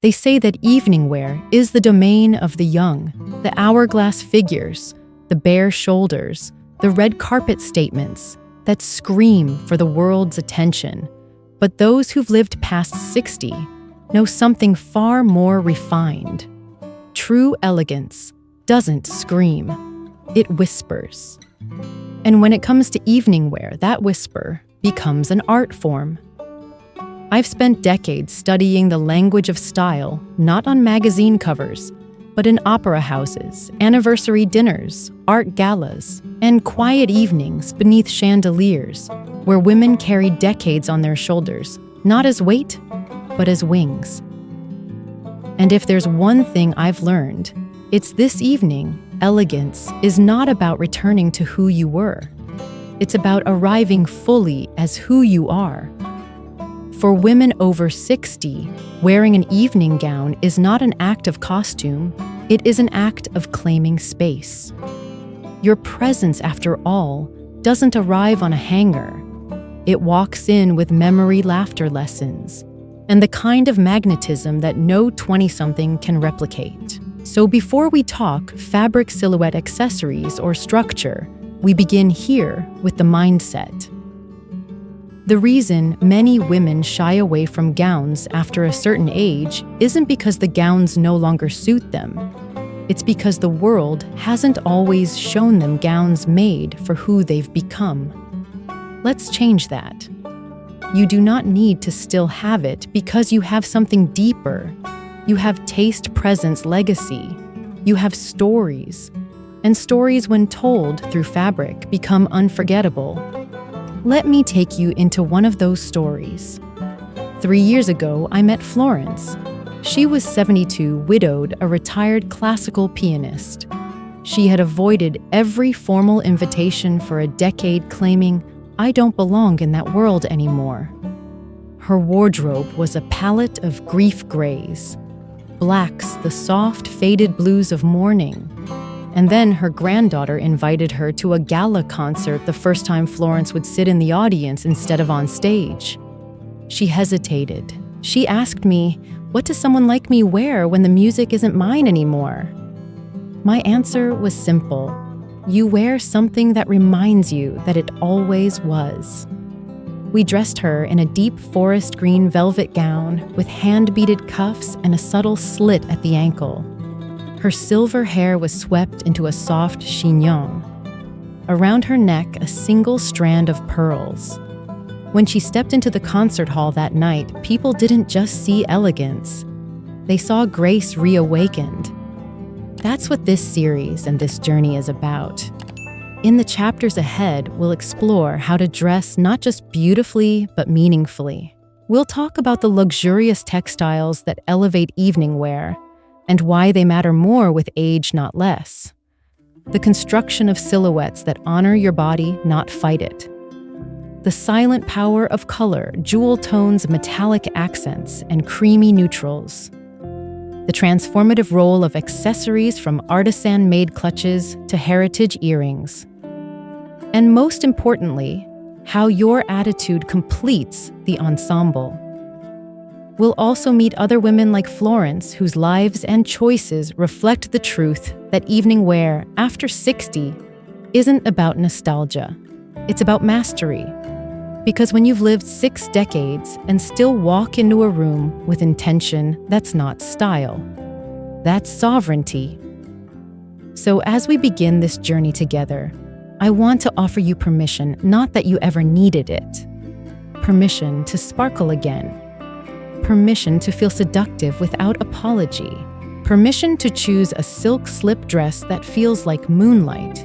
They say that evening wear is the domain of the young, the hourglass figures, the bare shoulders, the red carpet statements that scream for the world's attention. But those who've lived past 60 know something far more refined. True elegance doesn't scream, it whispers. And when it comes to evening wear, that whisper becomes an art form. I've spent decades studying the language of style, not on magazine covers, but in opera houses, anniversary dinners, art galas, and quiet evenings beneath chandeliers, where women carry decades on their shoulders, not as weight, but as wings. And if there's one thing I've learned, it's this evening, elegance is not about returning to who you were. It's about arriving fully as who you are. For women over 60, wearing an evening gown is not an act of costume, it is an act of claiming space. Your presence, after all, doesn't arrive on a hanger. It walks in with memory laughter lessons, and the kind of magnetism that no 20-something can replicate. So before we talk fabric silhouette accessories or structure, we begin here with the mindset. The reason many women shy away from gowns after a certain age isn't because the gowns no longer suit them. It's because the world hasn't always shown them gowns made for who they've become. Let's change that. You do not need to still have it because you have something deeper. You have taste, presence, legacy. You have stories. And stories, when told through fabric, become unforgettable. Let me take you into one of those stories. 3 years ago, I met Florence. She was 72, widowed, a retired classical pianist. She had avoided every formal invitation for a decade, claiming, "I don't belong in that world anymore." Her wardrobe was a palette of grief grays, blacks, the soft, faded blues of mourning. And then her granddaughter invited her to a gala concert the first time Florence would sit in the audience instead of on stage. She hesitated. She asked me, "What does someone like me wear when the music isn't mine anymore?" My answer was simple. You wear something that reminds you that it always was. We dressed her in a deep forest green velvet gown with hand-beaded cuffs and a subtle slit at the ankle. Her silver hair was swept into a soft chignon. Around her neck, a single strand of pearls. When she stepped into the concert hall that night, people didn't just see elegance. They saw grace reawakened. That's what this series and this journey is about. In the chapters ahead, we'll explore how to dress not just beautifully, but meaningfully. We'll talk about the luxurious textiles that elevate evening wear, and why they matter more with age, not less. The construction of silhouettes that honor your body, not fight it. The silent power of color, jewel tones, metallic accents, and creamy neutrals. The transformative role of accessories from artisan-made clutches to heritage earrings. And most importantly, how your attitude completes the ensemble. We'll also meet other women like Florence whose lives and choices reflect the truth that evening wear after 60 isn't about nostalgia. It's about mastery. Because when you've lived 6 decades and still walk into a room with intention, that's not style. That's sovereignty. So as we begin this journey together, I want to offer you permission, not that you ever needed it. Permission to sparkle again. Permission to feel seductive without apology. Permission to choose a silk slip dress that feels like moonlight.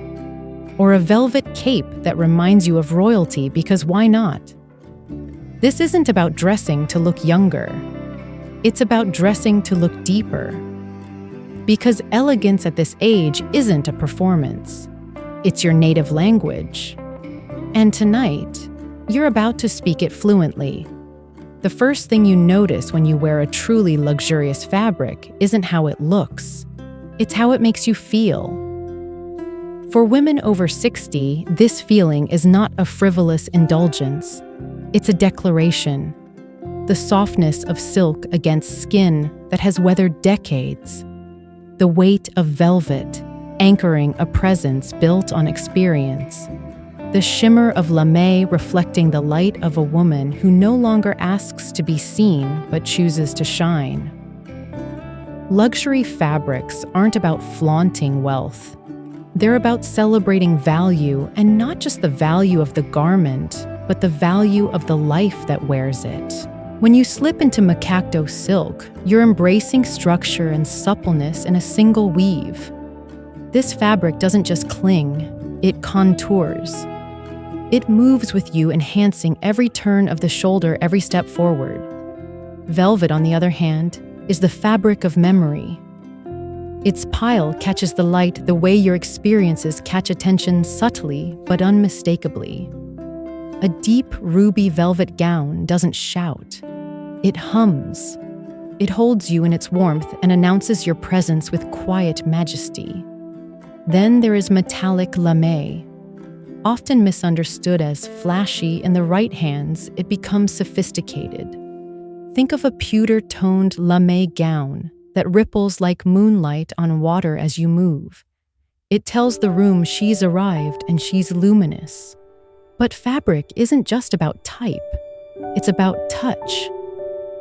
Or a velvet cape that reminds you of royalty, because why not? This isn't about dressing to look younger. It's about dressing to look deeper. Because elegance at this age isn't a performance. It's your native language. And tonight, you're about to speak it fluently. The first thing you notice when you wear a truly luxurious fabric isn't how it looks. It's how it makes you feel. For women over 60, this feeling is not a frivolous indulgence. It's a declaration. The softness of silk against skin, that has weathered decades. The weight of velvet, anchoring a presence built on experience. The shimmer of lame reflecting the light of a woman who no longer asks to be seen but chooses to shine. Luxury fabrics aren't about flaunting wealth. They're about celebrating value, and not just the value of the garment, but the value of the life that wears it. When you slip into macacto silk, you're embracing structure and suppleness in a single weave. This fabric doesn't just cling, it contours. It moves with you, enhancing every turn of the shoulder, every step forward. Velvet, on the other hand, is the fabric of memory. Its pile catches the light the way your experiences catch attention, subtly but unmistakably. A deep ruby velvet gown doesn't shout. It hums. It holds you in its warmth and announces your presence with quiet majesty. Then there is metallic lame. Often misunderstood as flashy, in the right hands, it becomes sophisticated. Think of a pewter-toned lame gown that ripples like moonlight on water as you move. It tells the room she's arrived and she's luminous. But fabric isn't just about type. It's about touch.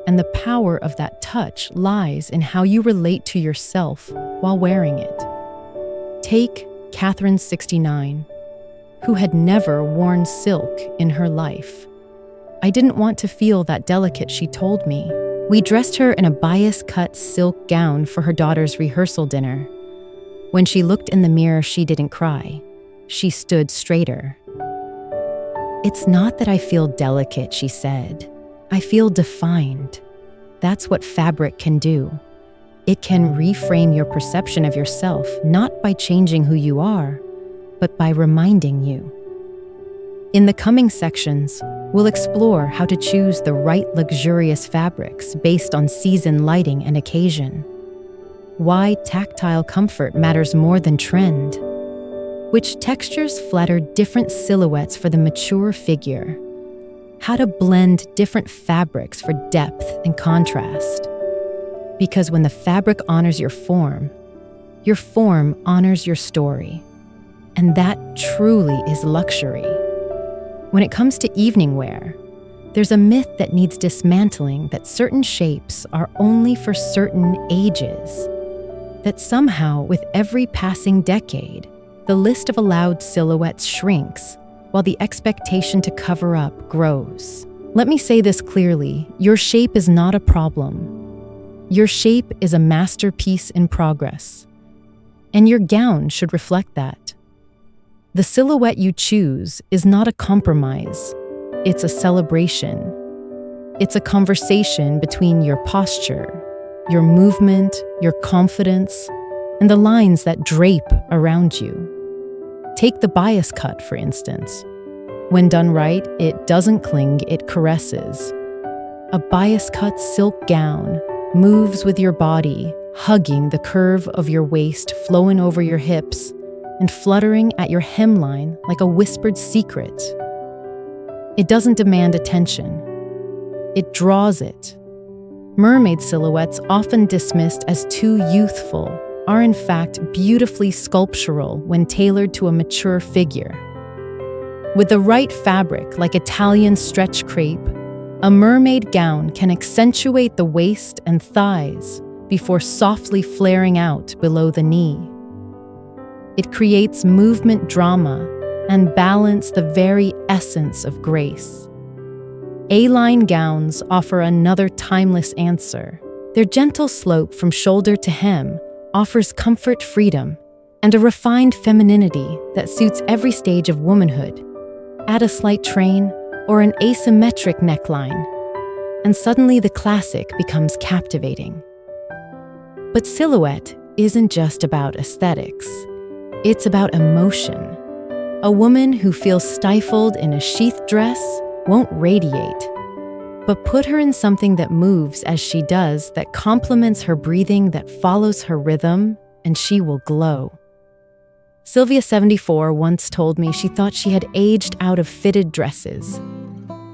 And the power of that touch lies in how you relate to yourself while wearing it. Take Catherine, 69, who had never worn silk in her life. I didn't want to feel that delicate, she told me. We dressed her in a bias-cut silk gown for her daughter's rehearsal dinner. When she looked in the mirror, she didn't cry. She stood straighter. It's not that I feel delicate, she said. I feel defined. That's what fabric can do. It can reframe your perception of yourself, not by changing who you are, but by reminding you. In the coming sections, we'll explore how to choose the right luxurious fabrics based on season, lighting, and occasion. Why tactile comfort matters more than trend. Which textures flatter different silhouettes for the mature figure. How to blend different fabrics for depth and contrast. Because when the fabric honors your form honors your story. And that truly is luxury. When it comes to evening wear, there's a myth that needs dismantling, that certain shapes are only for certain ages. That somehow, with every passing decade, the list of allowed silhouettes shrinks, while the expectation to cover up grows. Let me say this clearly, your shape is not a problem. Your shape is a masterpiece in progress. And your gown should reflect that. The silhouette you choose is not a compromise. It's a celebration. It's a conversation between your posture, your movement, your confidence, and the lines that drape around you. Take the bias cut, for instance. When done right, it doesn't cling, it caresses. A bias cut silk gown moves with your body, hugging the curve of your waist, flowing over your hips, and fluttering at your hemline like a whispered secret. It doesn't demand attention. It draws it. Mermaid silhouettes, often dismissed as too youthful, are in fact beautifully sculptural when tailored to a mature figure. With the right fabric, like Italian stretch crepe, a mermaid gown can accentuate the waist and thighs before softly flaring out below the knee. It creates movement drama and balance, the very essence of grace. A-line gowns offer another timeless answer. Their gentle slope from shoulder to hem offers comfort, freedom, and a refined femininity that suits every stage of womanhood. Add a slight train or an asymmetric neckline, and suddenly the classic becomes captivating. But silhouette isn't just about aesthetics. It's about emotion. A woman who feels stifled in a sheath dress won't radiate, but put her in something that moves as she does, that complements her breathing, that follows her rhythm, and she will glow. Sylvia, 74, once told me she thought she had aged out of fitted dresses.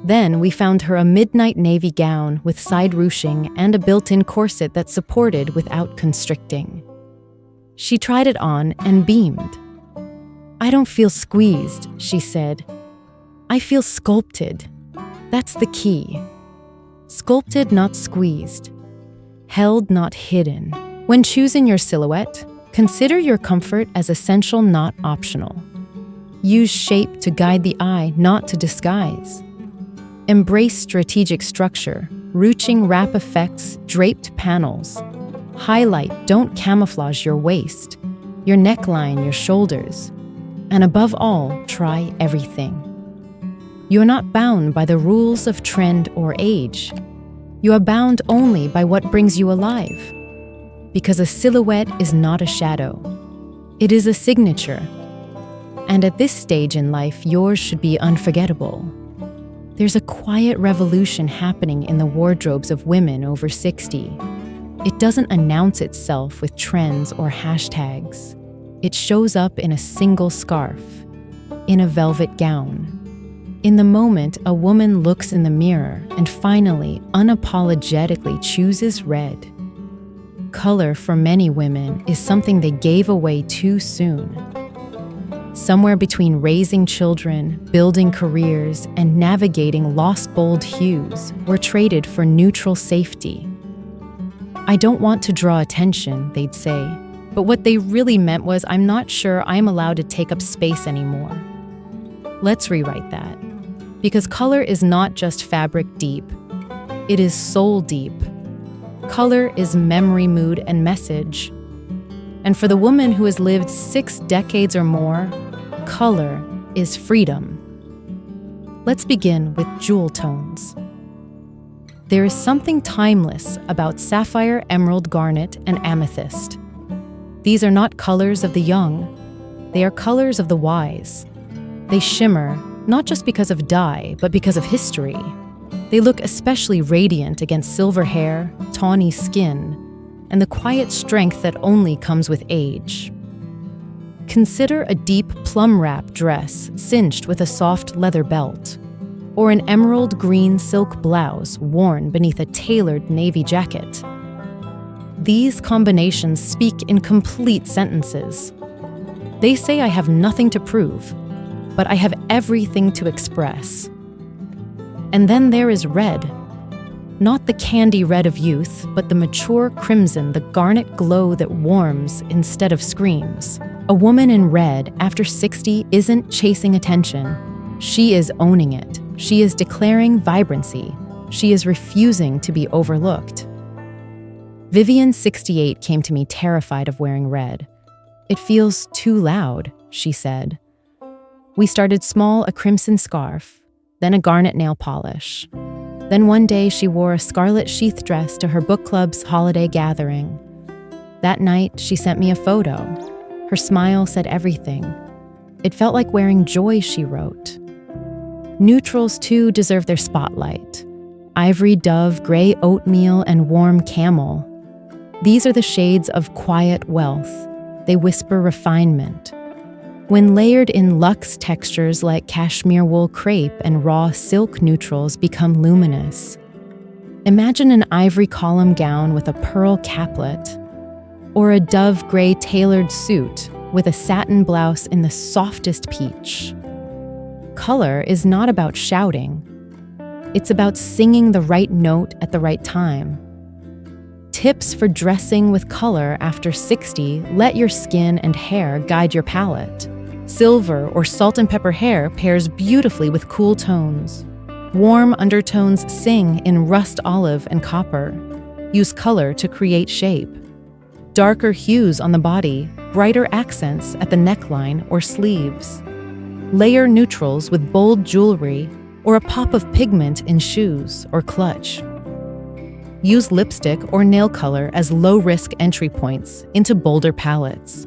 Then we found her a midnight navy gown with side ruching and a built-in corset that supported without constricting. She tried it on and beamed. "I don't feel squeezed," she said. "I feel sculpted. That's the key. Sculpted, not squeezed. Held, not hidden." When choosing your silhouette, consider your comfort as essential, not optional. Use shape to guide the eye, not to disguise. Embrace strategic structure, ruching wrap effects, draped panels. Highlight, don't camouflage your waist, your neckline, your shoulders. And above all, try everything. You're not bound by the rules of trend or age. You are bound only by what brings you alive. Because a silhouette is not a shadow. It is a signature. And at this stage in life, yours should be unforgettable. There's a quiet revolution happening in the wardrobes of women over 60. It doesn't announce itself with trends or hashtags. It shows up in a single scarf, in a velvet gown. In the moment, a woman looks in the mirror and finally, unapologetically chooses red. Color for many women is something they gave away too soon. Somewhere between raising children, building careers, and navigating lost bold hues, were traded for neutral safety. "I don't want to draw attention," they'd say, but what they really meant was, "I'm not sure I'm allowed to take up space anymore." Let's rewrite that. Because color is not just fabric deep, it is soul deep. Color is memory, mood, and message. And for the woman who has lived 6 decades or more, color is freedom. Let's begin with jewel tones. There is something timeless about sapphire, emerald, garnet, and amethyst. These are not colors of the young, they are colors of the wise. They shimmer, not just because of dye, but because of history. They look especially radiant against silver hair, tawny skin, and the quiet strength that only comes with age. Consider a deep plum wrap dress cinched with a soft leather belt, or an emerald green silk blouse worn beneath a tailored navy jacket. These combinations speak in complete sentences. They say I have nothing to prove, but I have everything to express. And then there is red. Not the candy red of youth, but the mature crimson, the garnet glow that warms instead of screams. A woman in red after 60 isn't chasing attention. She is owning it. She is declaring vibrancy. She is refusing to be overlooked. Vivian, 68, came to me terrified of wearing red. "It feels too loud," she said. We started small, a crimson scarf, then a garnet nail polish. Then one day she wore a scarlet sheath dress to her book club's holiday gathering. That night, she sent me a photo. Her smile said everything. It felt like wearing joy, she wrote. Neutrals, too, deserve their spotlight. Ivory dove, gray oatmeal, and warm camel. These are the shades of quiet wealth. They whisper refinement. When layered in luxe textures like cashmere wool crepe and raw silk, neutrals become luminous. Imagine an ivory column gown with a pearl caplet, or a dove gray tailored suit with a satin blouse in the softest peach. Color is not about shouting. It's about singing the right note at the right time. Tips for dressing with color after 60: let your skin and hair guide your palette. Silver or salt and pepper hair pairs beautifully with cool tones. Warm undertones sing in rust olive and copper. Use color to create shape. Darker hues on the body, brighter accents at the neckline or sleeves. Layer neutrals with bold jewelry or a pop of pigment in shoes or clutch. Use lipstick or nail color as low-risk entry points into bolder palettes.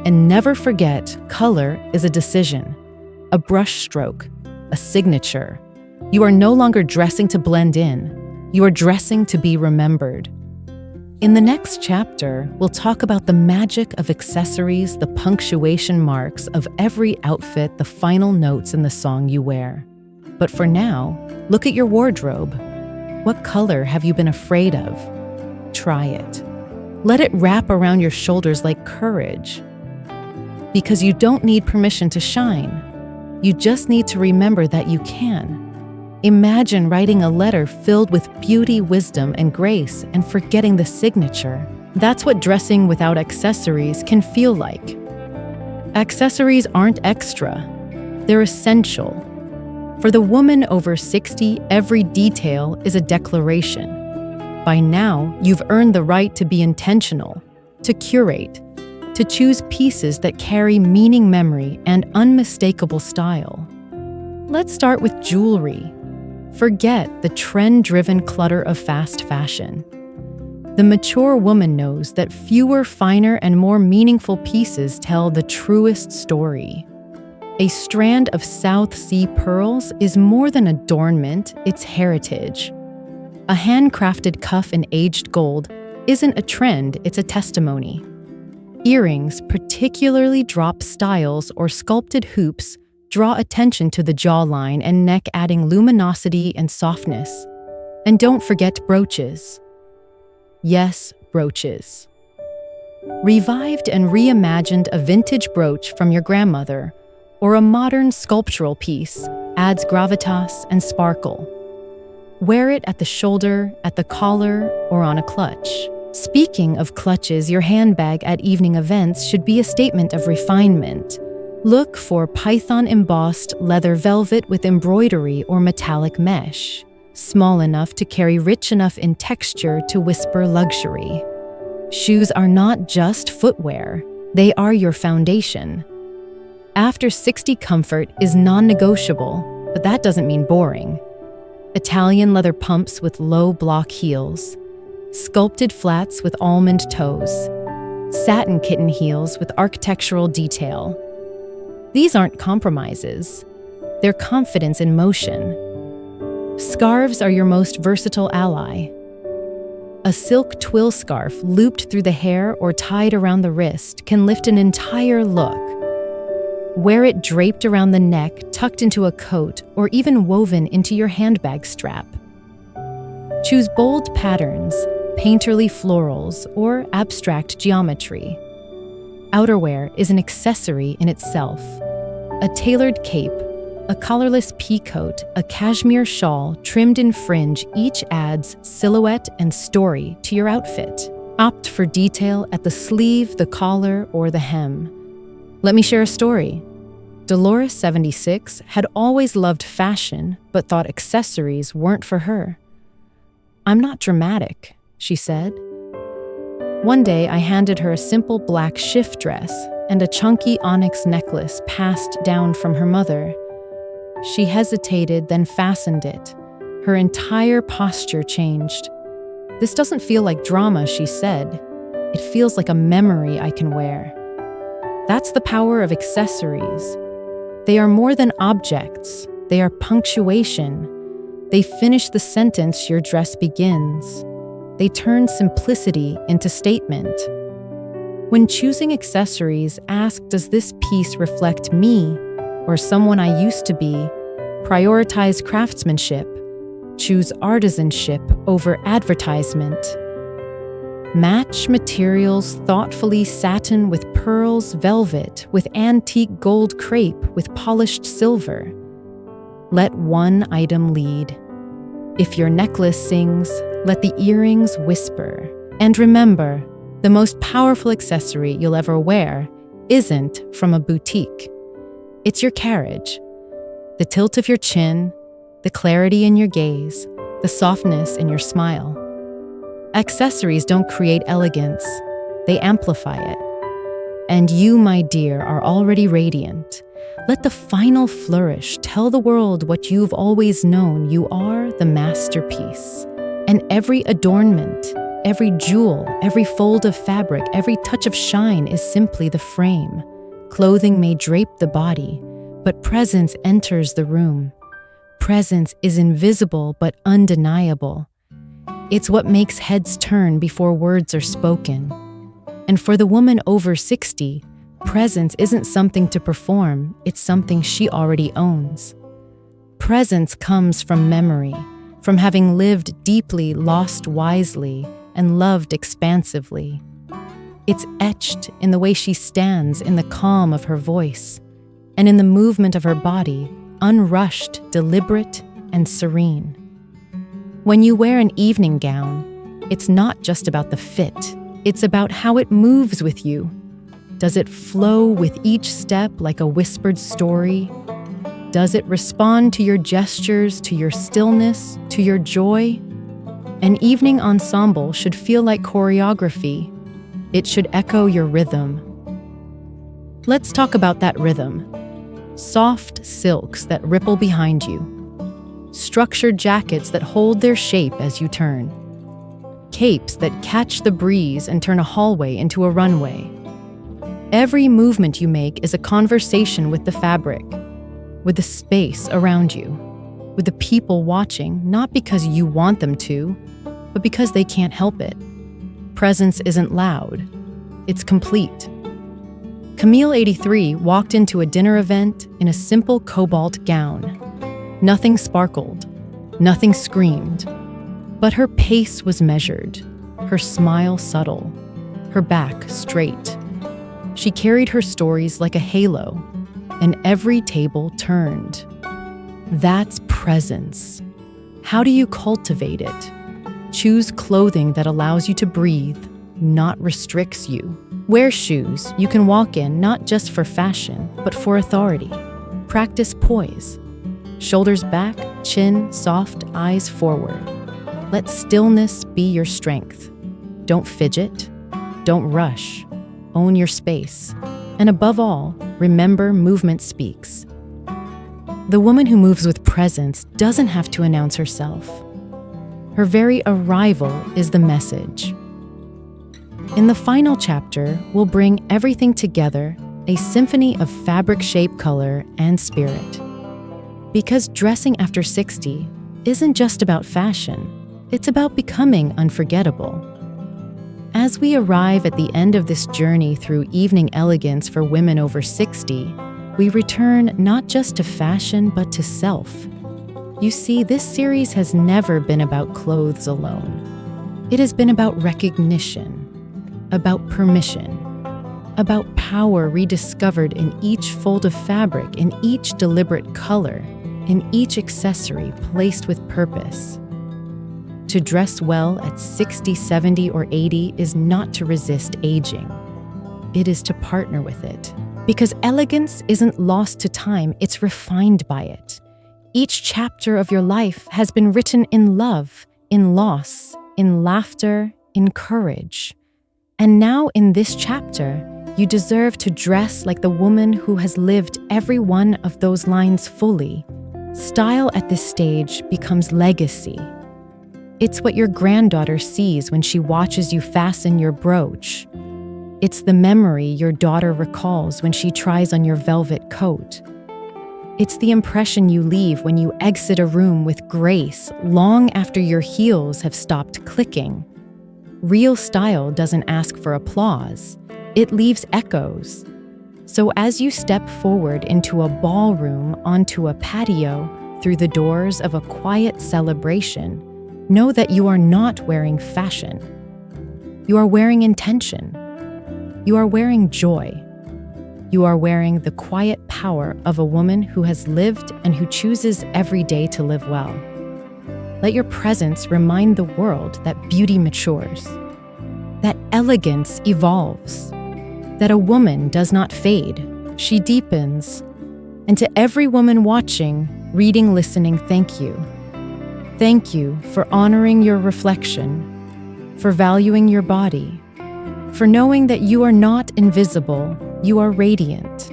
And never forget, color is a decision, a brush stroke, a signature. You are no longer dressing to blend in. You are dressing to be remembered. In the next chapter, we'll talk about the magic of accessories, the punctuation marks of every outfit, the final notes in the song you wear. But for now, look at your wardrobe. What color have you been afraid of? Try it. Let it wrap around your shoulders like courage. Because you don't need permission to shine. You just need to remember that you can. Imagine writing a letter filled with beauty, wisdom, and grace and forgetting the signature. That's what dressing without accessories can feel like. Accessories aren't extra. They're essential. For the woman over 60, every detail is a declaration. By now, you've earned the right to be intentional, to curate, to choose pieces that carry meaning, memory, and unmistakable style. Let's start with jewelry. Forget the trend-driven clutter of fast fashion. The mature woman knows that fewer, finer, and more meaningful pieces tell the truest story. A strand of South Sea pearls is more than adornment, it's heritage. A handcrafted cuff in aged gold isn't a trend, it's a testimony. Earrings, particularly drop styles or sculpted hoops, draw attention to the jawline and neck, adding luminosity and softness. And don't forget brooches. Yes, brooches. Revived and reimagined a vintage brooch from your grandmother or a modern sculptural piece adds gravitas and sparkle. Wear it at the shoulder, at the collar, or on a clutch. Speaking of clutches, your handbag at evening events should be a statement of refinement. Look for python-embossed leather velvet with embroidery or metallic mesh, small enough to carry, rich enough in texture to whisper luxury. Shoes are not just footwear, they are your foundation. After 60, comfort is non-negotiable, but that doesn't mean boring. Italian leather pumps with low block heels, sculpted flats with almond toes, satin kitten heels with architectural detail. These aren't compromises. They're confidence in motion. Scarves are your most versatile ally. A silk twill scarf looped through the hair or tied around the wrist can lift an entire look. Wear it draped around the neck, tucked into a coat, or even woven into your handbag strap. Choose bold patterns, painterly florals, or abstract geometry. Outerwear is an accessory in itself. A tailored cape, a collarless pea coat, a cashmere shawl trimmed in fringe each adds silhouette and story to your outfit. Opt for detail at the sleeve, the collar, or the hem. Let me share a story. Dolores, 76, had always loved fashion, but thought accessories weren't for her. "I'm not dramatic," she said. One day, I handed her a simple black shift dress and a chunky onyx necklace passed down from her mother. She hesitated, then fastened it. Her entire posture changed. "This doesn't feel like drama," she said. "It feels like a memory I can wear." That's the power of accessories. They are more than objects. They are punctuation. They finish the sentence your dress begins. They turn simplicity into statement. When choosing accessories, ask, does this piece reflect me or someone I used to be? Prioritize craftsmanship. Choose artisanship over advertisement. Match materials thoughtfully, satin with pearls, velvet with antique gold, crepe with polished silver. Let one item lead. If your necklace sings, let the earrings whisper. And remember, the most powerful accessory you'll ever wear isn't from a boutique. It's your carriage. The tilt of your chin, the clarity in your gaze, the softness in your smile. Accessories don't create elegance, they amplify it. And you, my dear, are already radiant. Let the final flourish tell the world what you've always known. You are the masterpiece. And every adornment, every jewel, every fold of fabric, every touch of shine is simply the frame. Clothing may drape the body, but presence enters the room. Presence is invisible but undeniable. It's what makes heads turn before words are spoken. And for the woman over 60, presence isn't something to perform, it's something she already owns. Presence comes from memory, from having lived deeply, lost wisely, and loved expansively. It's etched in the way she stands, in the calm of her voice, and in the movement of her body, unrushed, deliberate, and serene. When you wear an evening gown, it's not just about the fit, it's about how it moves with you. Does it flow with each step like a whispered story? Does it respond to your gestures, to your stillness, to your joy? An evening ensemble should feel like choreography. It should echo your rhythm. Let's talk about that rhythm. Soft silks that ripple behind you. Structured jackets that hold their shape as you turn. Capes that catch the breeze and turn a hallway into a runway. Every movement you make is a conversation with the fabric, with the space around you, with the people watching, not because you want them to, but because they can't help it. Presence isn't loud, it's complete. Camille, 83, walked into a dinner event in a simple cobalt gown. Nothing sparkled, nothing screamed, but her pace was measured, her smile subtle, her back straight. She carried her stories like a halo, and every table turned. That's presence. How do you cultivate it? Choose clothing that allows you to breathe, not restricts you. Wear shoes you can walk in not just for fashion, but for authority. Practice poise. Shoulders back, chin soft, eyes forward. Let stillness be your strength. Don't fidget. Don't rush. Own your space. And above all, remember movement speaks. The woman who moves with presence doesn't have to announce herself. Her very arrival is the message. In the final chapter, we'll bring everything together, a symphony of fabric, shape, color, and spirit. Because dressing after 60 isn't just about fashion, it's about becoming unforgettable. As we arrive at the end of this journey through evening elegance for women over 60, we return not just to fashion, but to self. You see, this series has never been about clothes alone. It has been about recognition, about permission, about power rediscovered in each fold of fabric, in each deliberate color, in each accessory placed with purpose. To dress well at 60, 70, or 80 is not to resist aging. It is to partner with it. Because elegance isn't lost to time, it's refined by it. Each chapter of your life has been written in love, in loss, in laughter, in courage. And now in this chapter, you deserve to dress like the woman who has lived every one of those lines fully. Style at this stage becomes legacy. It's what your granddaughter sees when she watches you fasten your brooch. It's the memory your daughter recalls when she tries on your velvet coat. It's the impression you leave when you exit a room with grace long after your heels have stopped clicking. Real style doesn't ask for applause. It leaves echoes. So as you step forward into a ballroom, onto a patio, through the doors of a quiet celebration, know that you are not wearing fashion. You are wearing intention. You are wearing joy. You are wearing the quiet power of a woman who has lived and who chooses every day to live well. Let your presence remind the world that beauty matures, that elegance evolves, that a woman does not fade, she deepens. And to every woman watching, reading, listening, thank you. Thank you for honoring your reflection, for valuing your body, for knowing that you are not invisible, you are radiant.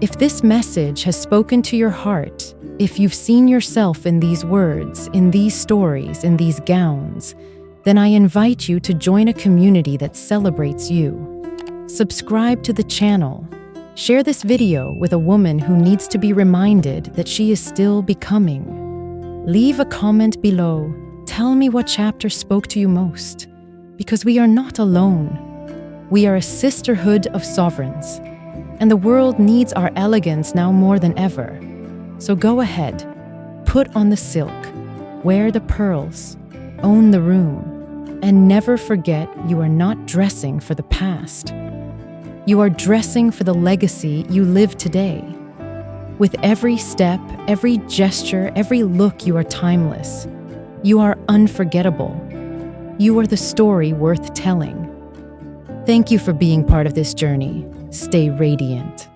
If this message has spoken to your heart, if you've seen yourself in these words, in these stories, in these gowns, then I invite you to join a community that celebrates you. Subscribe to the channel. Share this video with a woman who needs to be reminded that she is still becoming. Leave a comment below. Tell me what chapter spoke to you most, because we are not alone. We are a sisterhood of sovereigns, and the world needs our elegance now more than ever. So go ahead, Put on the silk, wear the pearls, own the room, and never forget you are not dressing for the past. You are dressing for the legacy you live today. With every step, every gesture, every look, you are timeless. You are unforgettable. You are the story worth telling. Thank you for being part of this journey. Stay radiant.